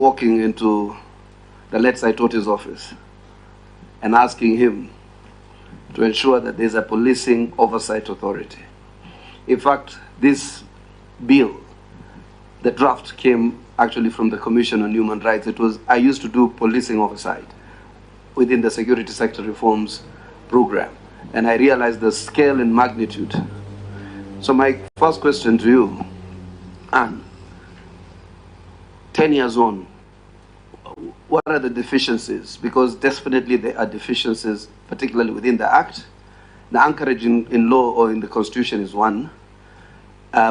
walking into the late Saitoti's office and asking him to ensure that there's a policing oversight authority. In fact, this bill, the draft came actually from the Commission on Human Rights. I used to do policing oversight within the security sector reforms program, and I realized the scale and magnitude. So my first question to you, Anne, 10 years on, what are the deficiencies? Because definitely there are deficiencies, particularly within the Act. The anchorage in law or in the Constitution is one.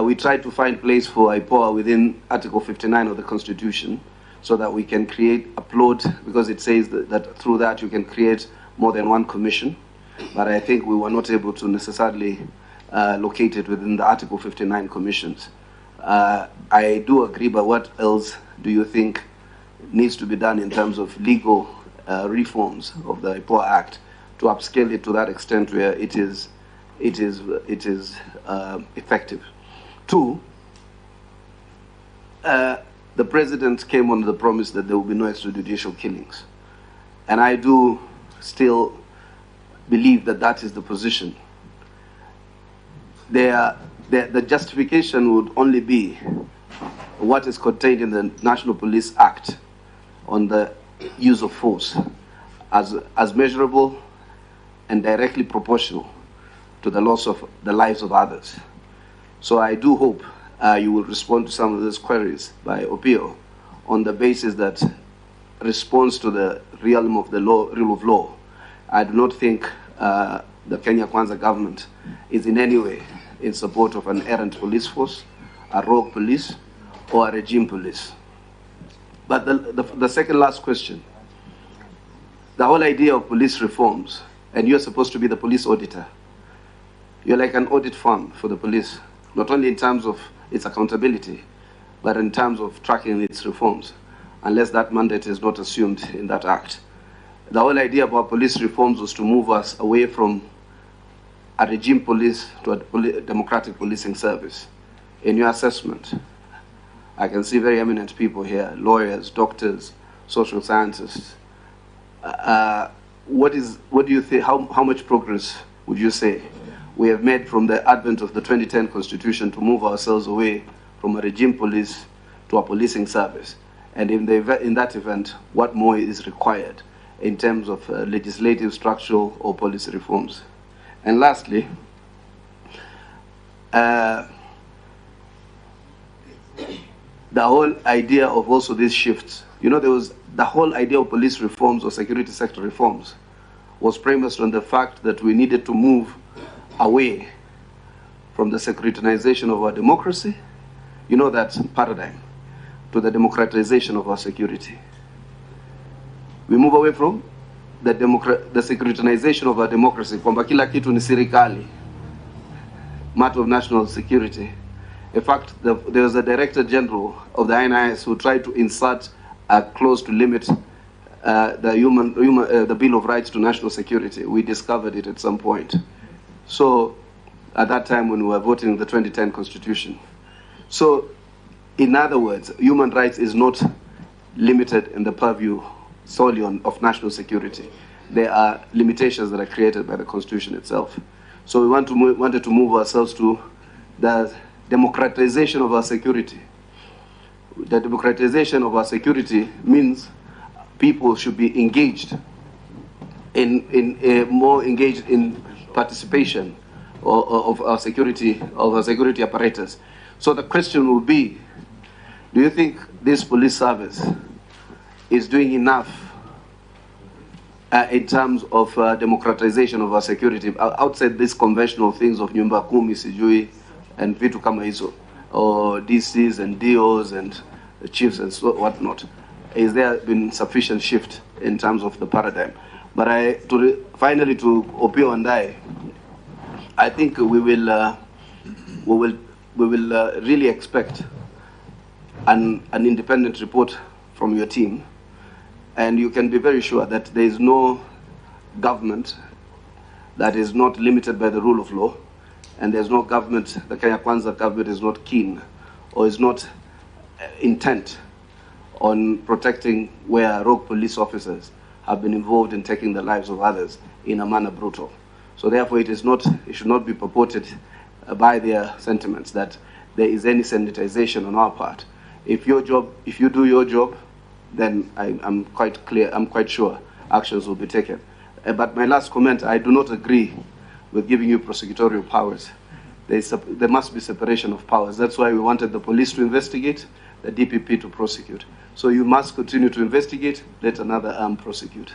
We try to find place for Ipoa within Article 59 of the Constitution so that we can create, upload, because it says that through that you can create more than one commission. But I think we were not able to necessarily locate it within the Article 59 commissions. I do agree, but what else do you think needs to be done in terms of legal reforms of the Ipoa Act to upscale it to that extent where it is effective? Two, the president came on the promise that there will be no extrajudicial killings, and I do still believe that that is the position. The justification would only be what is contained in the National Police Act on the use of force as measurable and directly proportional to the loss of the lives of others. So I do hope you will respond to some of those queries by Opio on the basis that response to the realm of the rule of law. I do not think the Kenya Kwanza government is in any way in support of an errant police force, a rogue police, or a regime police. But the second last question, the whole idea of police reforms, and you're supposed to be the police auditor. You're like an audit firm for the police, not only in terms of its accountability, but in terms of tracking its reforms, unless that mandate is not assumed in that act. The whole idea about police reforms was to move us away from a regime police to a democratic policing service. In your assessment, I can see very eminent people here, lawyers, doctors, social scientists. What do you think, how much progress would you say we have made from the advent of the 2010 Constitution to move ourselves away from a regime police to a policing service? And in that event, what more is required in terms of legislative, structural, or policy reforms? And lastly, the whole idea of also these shifts, there was the whole idea of police reforms or security sector reforms was premised on the fact that we needed to move away from the securitization of our democracy, that paradigm, to the democratization of our security. We move away from the securitization of our democracy, kwamba kila kitu ni serikali, matter of national security. In fact, there was a Director General of the INIS who tried to insert a clause to limit the Bill of Rights to national security. We discovered it at some point. So, at that time when we were voting the 2010 Constitution. So, in other words, human rights is not limited in the purview solely of national security. There are limitations that are created by the Constitution itself. So we wanted to move ourselves to the democratization of our security. The democratization of our security means people should be engaged more engaged in participation of our security apparatus. So the question will be, do you think this police service is doing enough in terms of democratization of our security outside these conventional things of nyumba kumi sijui and vitu kama hizo, or DCs and DOs and the chiefs and so whatnot? Is there been sufficient shift in terms of the paradigm? But finally to Opio and I think we will really expect an independent report from your team. And you can be very sure that there is no government that is not limited by the rule of law, and there's no government, the Kenya Kwanza government is not keen or is not intent on protecting where rogue police officers have been involved in taking the lives of others in a manner brutal. So therefore, it should not be purported by their sentiments that there is any sanitization on our part. If you do your job, then I'm quite sure actions will be taken. But my last comment, I do not agree with giving you prosecutorial powers. There must be separation of powers. That's why we wanted the police to investigate, the DPP to prosecute. So you must continue to investigate, let another arm prosecute.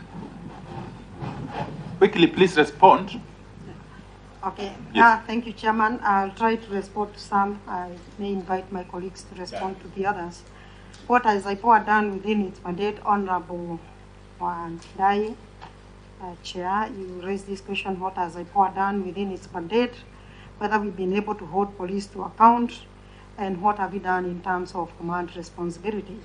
Quickly, please respond. Okay. Yes. Thank you, Chairman. I'll try to respond to some. I may invite my colleagues to respond to the others. What has Ipoa done within its mandate? Honorable Wandai, Chair, you raised this question, what has Ipoa done within its mandate? Whether we've been able to hold police to account, and what have we done in terms of command responsibilities?